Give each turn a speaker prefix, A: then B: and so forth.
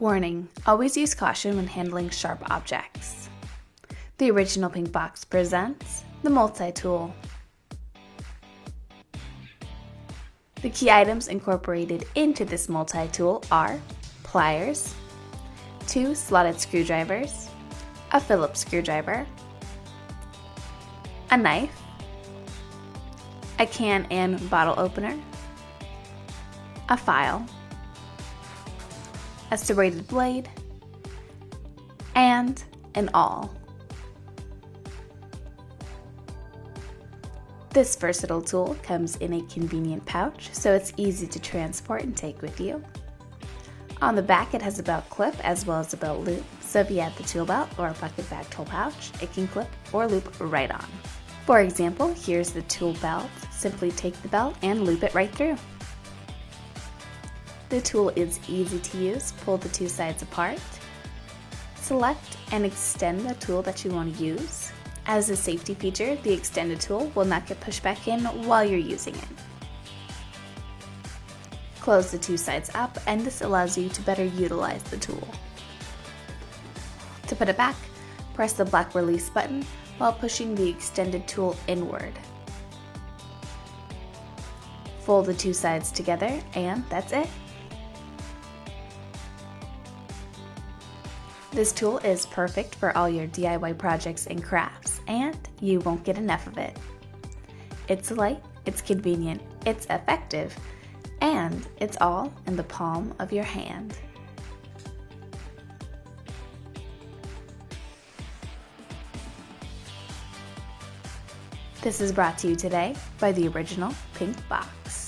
A: Warning: always use caution when handling sharp objects. The original pink box presents the multi-tool. The key items incorporated into this multi-tool are pliers, 2 slotted screwdrivers, a Phillips screwdriver, a knife, a can and bottle opener, a file, a serrated blade, and an awl. This versatile tool comes in a convenient pouch, so it's easy to transport and take with you. On the back it has a belt clip as well as a belt loop, so if you add the tool belt or a bucket bag tool pouch, it can clip or loop right on. For example, here's the tool belt. Simply take the belt and loop it right through. The tool is easy to use. Pull the two sides apart. Select and extend the tool that you want to use. As a safety feature, the extended tool will not get pushed back in while you're using it. Close the two sides up, and this allows you to better utilize the tool. To put it back, press the black release button while pushing the extended tool inward. Fold the two sides together, and that's it. This tool is perfect for all your DIY projects and crafts, and you won't get enough of it. It's light, it's convenient, it's effective, and it's all in the palm of your hand. This is brought to you today by the original Pink Box.